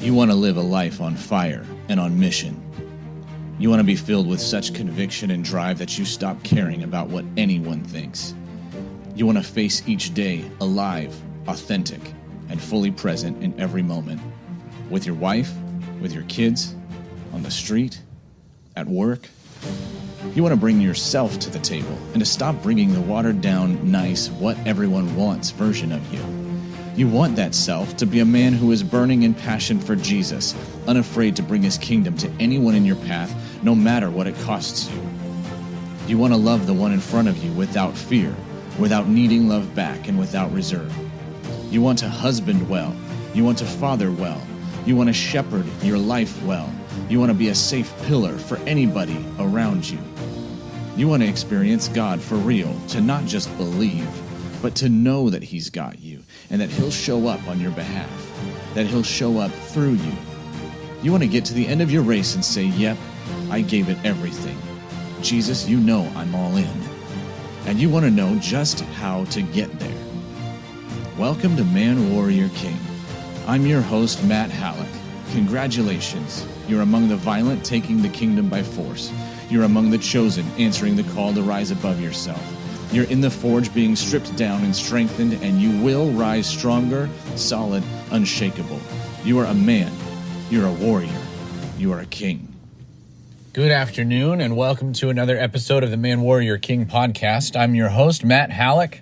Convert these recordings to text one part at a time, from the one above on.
You want to live a life on fire and on mission. You want to be filled with such conviction and drive that you stop caring about what anyone thinks. You want to face each day alive, authentic, and fully present in every moment. With your wife, with your kids, on the street, at work. You want to bring yourself to the table and to stop bringing the watered-down, nice, what everyone wants version of you. You want that self to be a man who is burning in passion for Jesus, unafraid to bring his kingdom to anyone in your path, no matter what it costs you. You want to love the one in front of you without fear, without needing love back, and without reserve. You want to husband well. You want to father well. You want to shepherd your life well. You want to be a safe pillar for anybody around you. You want to experience God for real, to not just believe, but to know that he's got you and that he'll show up on your behalf, that he'll show up through you. You want to get to the end of your race and say, yep, I gave it everything. Jesus, you know I'm all in. And you want to know just how to get there. Welcome to Man, Warrior, King. I'm your host, Matt Hallock. Congratulations. You're among the violent taking the kingdom by force. You're among the chosen answering the call to rise above yourself. You're in the forge being stripped down and strengthened, and you will rise stronger, solid, unshakable. You are a man. You're a warrior. You are a king. Good afternoon, and welcome to another episode of the Man, Warrior, King podcast. I'm your host, Matt Hallock.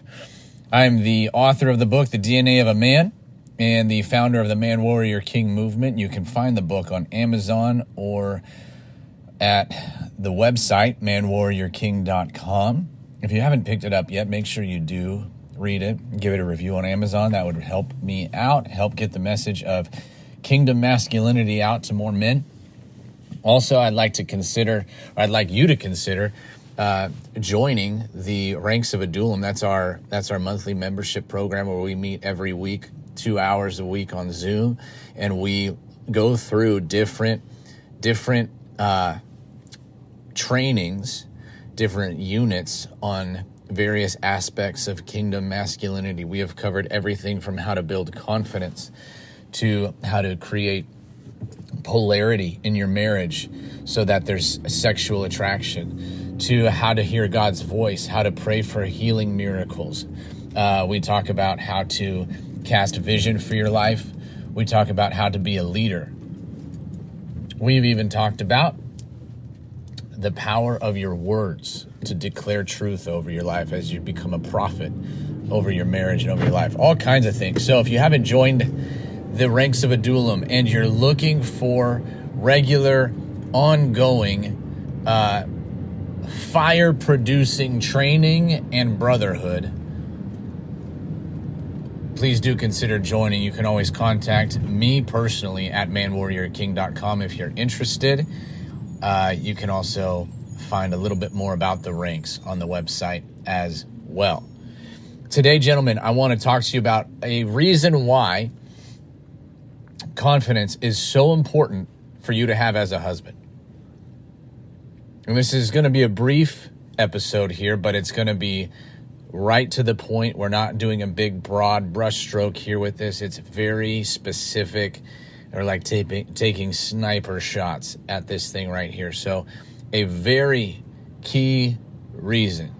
I'm the author of the book, The DNA of a Man, and the founder of the Man, Warrior, King movement. You can find the book on Amazon or at the website, manwarriorking.com. If you haven't picked it up yet, make sure you do read it. Give it a review on Amazon. That would help me out, help get the message of kingdom masculinity out to more men. Also, I'd like you to consider joining the Ranks of Adullam. That's our monthly membership program where we meet every week, 2 hours a week on Zoom, and we go through different trainings, different units on various aspects of kingdom masculinity. We have covered everything from how to build confidence to how to create polarity in your marriage so that there's sexual attraction, to how to hear God's voice, how to pray for healing miracles. We talk about how to cast vision for your life. We talk about how to be a leader. We've even talked about the power of your words to declare truth over your life as you become a prophet over your marriage and over your life. All kinds of things. So if you haven't joined the Ranks of Adullam and you're looking for regular, ongoing, fire-producing training and brotherhood, please do consider joining. You can always contact me personally at manwarriorking.com if you're interested. You can also find a little bit more about the ranks on the website as well. Today, gentlemen, I want to talk to you about a reason why confidence is so important for you to have as a husband. And this is going to be a brief episode here, but it's going to be right to the point. We're not doing a big, broad brushstroke here with this. It's very specific. Or like taking sniper shots at this thing right here. So a very key reason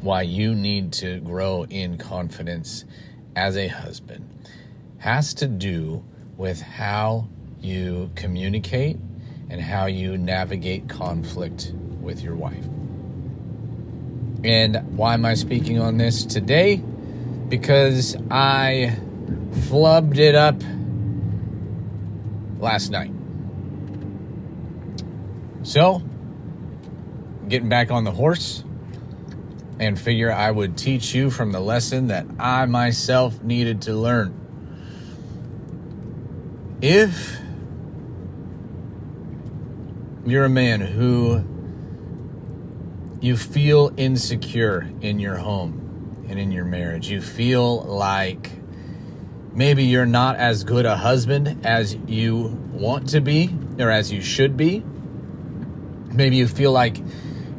why you need to grow in confidence as a husband has to do with how you communicate and how you navigate conflict with your wife. And why am I speaking on this today? Because I flubbed it up last night. So, getting back on the horse and figure I would teach you from the lesson that I myself needed to learn. If you're a man who you feel insecure in your home and in your marriage, you feel like maybe you're not as good a husband as you want to be or as you should be. Maybe you feel like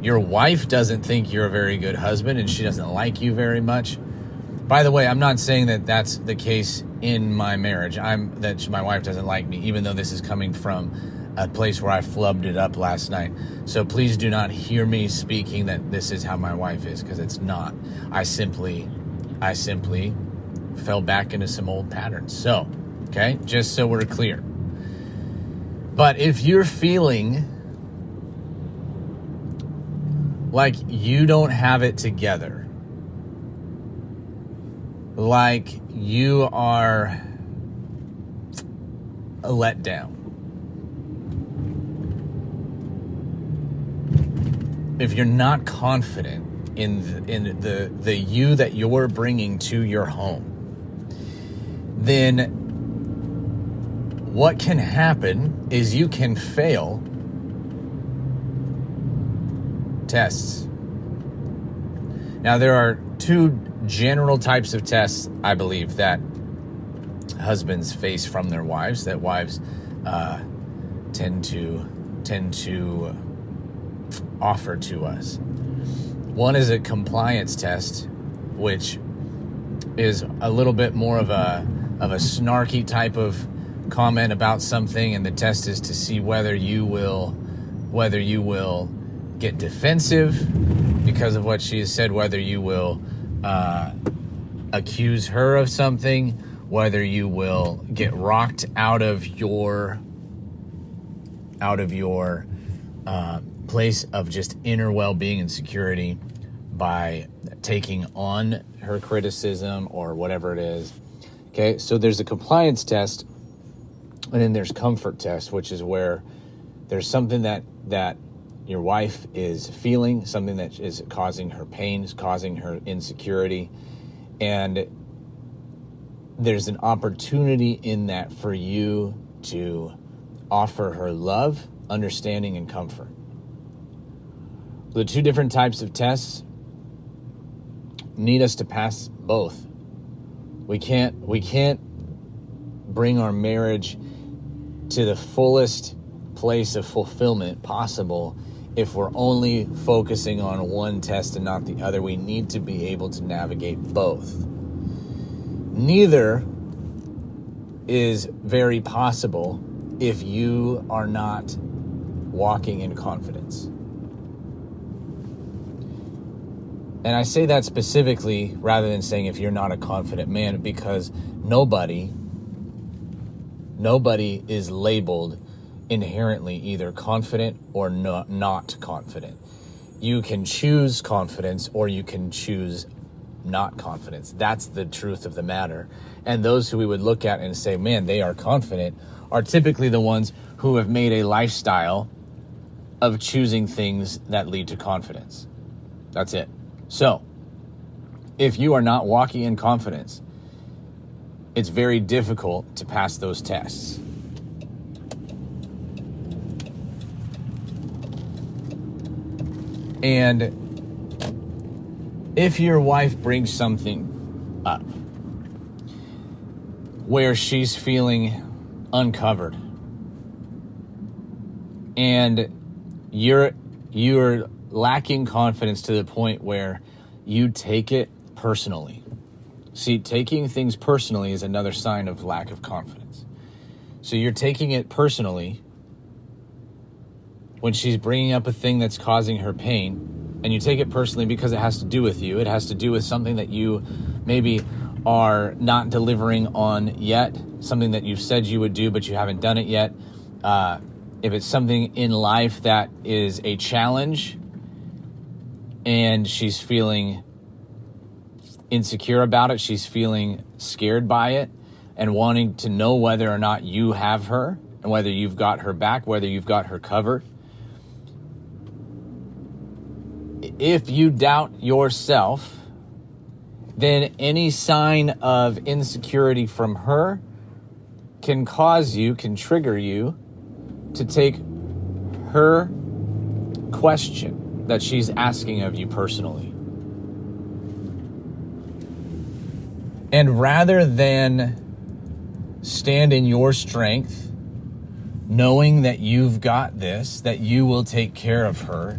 your wife doesn't think you're a very good husband and she doesn't like you very much. By the way, I'm not saying that that's the case in my marriage. That my wife doesn't like me, even though this is coming from a place where I flubbed it up last night. So please do not hear me speaking that this is how my wife is, because it's not. I simply fell back into some old patterns. So, okay, just so we're clear. But if you're feeling like you don't have it together, like you are a letdown, if you're not confident in the you that you're bringing to your home, then what can happen is you can fail tests. Now, there are two general types of tests, I believe, that husbands face from their wives, that wives tend to offer to us. One is a compliance test, which is a little bit more of a snarky type of comment about something, and the test is to see whether you will get defensive because of what she has said, whether you will accuse her of something, whether you will get rocked out of your place of just inner well-being and security by taking on her criticism or whatever it is. Okay, so there's a compliance test, and then there's comfort test, which is where there's something that your wife is feeling, something that is causing her pain, is causing her insecurity, and there's an opportunity in that for you to offer her love, understanding, and comfort. The two different types of tests need us to pass both. We can't bring our marriage to the fullest place of fulfillment possible if we're only focusing on one test and not the other. We need to be able to navigate both. Neither is very possible if you are not walking in confidence. And I say that specifically rather than saying if you're not a confident man, because nobody is labeled inherently either confident or not confident. You can choose confidence or you can choose not confidence. That's the truth of the matter. And those who we would look at and say, man, they are confident, are typically the ones who have made a lifestyle of choosing things that lead to confidence. That's it. So, if you are not walking in confidence, it's very difficult to pass those tests. And if your wife brings something up where she's feeling uncovered and you're lacking confidence to the point where you take it personally. See, taking things personally is another sign of lack of confidence. So you're taking it personally when she's bringing up a thing that's causing her pain, and you take it personally because it has to do with you. It has to do with something that you maybe are not delivering on yet, something that you've said you would do, but you haven't done it yet. If it's something in life that is a challenge and she's feeling insecure about it, she's feeling scared by it and wanting to know whether or not you have her and whether you've got her back, whether you've got her covered. If you doubt yourself, then any sign of insecurity from her can trigger you to take her question that she's asking of you personally. And rather than stand in your strength, knowing that you've got this, that you will take care of her,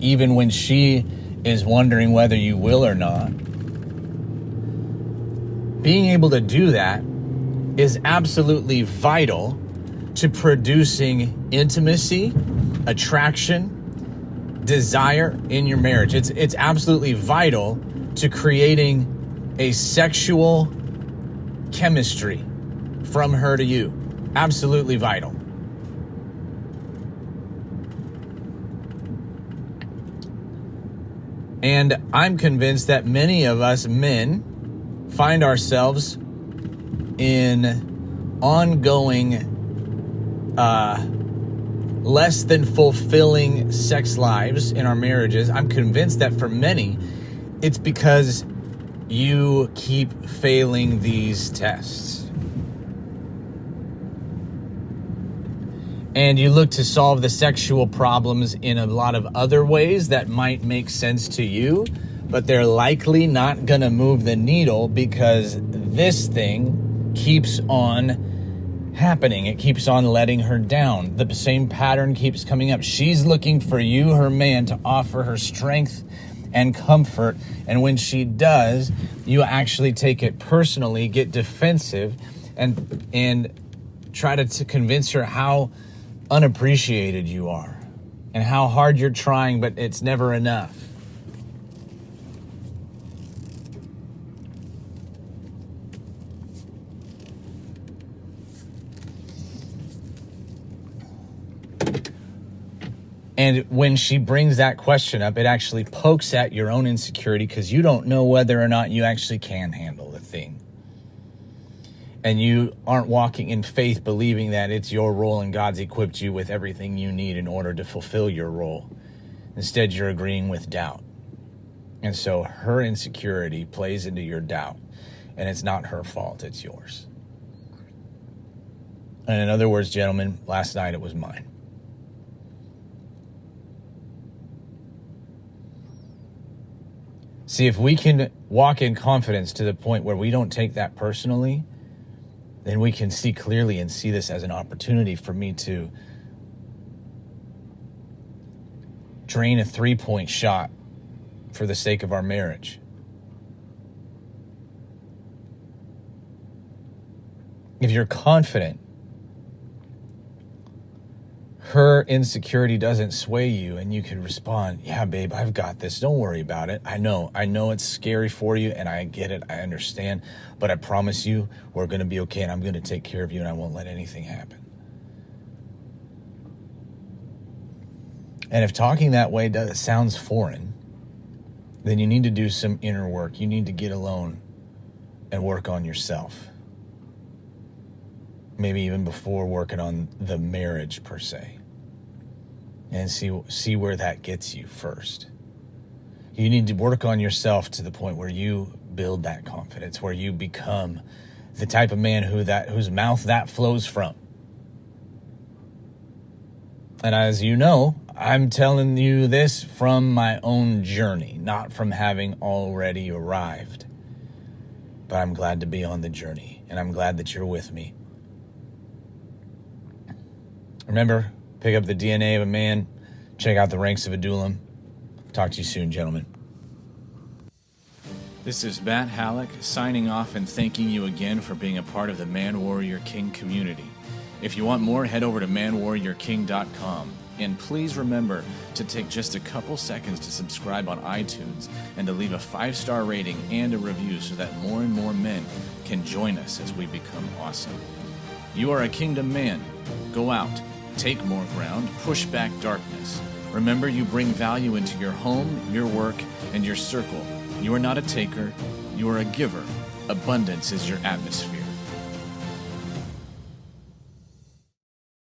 even when she is wondering whether you will or not, being able to do that is absolutely vital to producing intimacy, attraction, desire in your marriage. It's absolutely vital to creating a sexual chemistry from her to you. Absolutely vital. And I'm convinced that many of us men find ourselves in ongoing, less than fulfilling sex lives in our marriages. I'm convinced that for many, it's because you keep failing these tests. And you look to solve the sexual problems in a lot of other ways that might make sense to you, but they're likely not going to move the needle because this thing keeps on happening. It keeps on letting her down. The same pattern keeps coming up. She's looking for you, her man, to offer her strength and comfort. And when she does, you actually take it personally, get defensive, and try to convince her how unappreciated you are and how hard you're trying, but it's never enough. And when she brings that question up, it actually pokes at your own insecurity because you don't know whether or not you actually can handle the thing. And you aren't walking in faith believing that it's your role and God's equipped you with everything you need in order to fulfill your role. Instead, you're agreeing with doubt. And so her insecurity plays into your doubt. And it's not her fault, it's yours. And in other words, gentlemen, last night it was mine. See, if we can walk in confidence to the point where we don't take that personally, then we can see clearly and see this as an opportunity for me to drain a 3-point shot for the sake of our marriage. If you're confident, her insecurity doesn't sway you and you can respond, yeah, babe, I've got this. Don't worry about it. I know it's scary for you and I get it. I understand, but I promise you we're going to be okay and I'm going to take care of you and I won't let anything happen. And if talking that way sounds foreign, then you need to do some inner work. You need to get alone and work on yourself. Maybe even before working on the marriage per se. And see where that gets you first. You need to work on yourself to the point where you build that confidence, where you become the type of man whose mouth that flows from. And as you know, I'm telling you this from my own journey, not from having already arrived. But I'm glad to be on the journey, and I'm glad that you're with me. Remember, pick up the DNA of a man. Check out the ranks of Adullam. Talk to you soon, gentlemen. This is Matt Hallock signing off and thanking you again for being a part of the Man Warrior King community. If you want more, head over to manwarriorking.com. And please remember to take just a couple seconds to subscribe on iTunes and to leave a 5-star rating and a review so that more and more men can join us as we become awesome. You are a kingdom man. Go out. Take more ground, push back darkness. Remember, you bring value into your home, your work, and your circle. You are not a taker, you are a giver. Abundance is your atmosphere.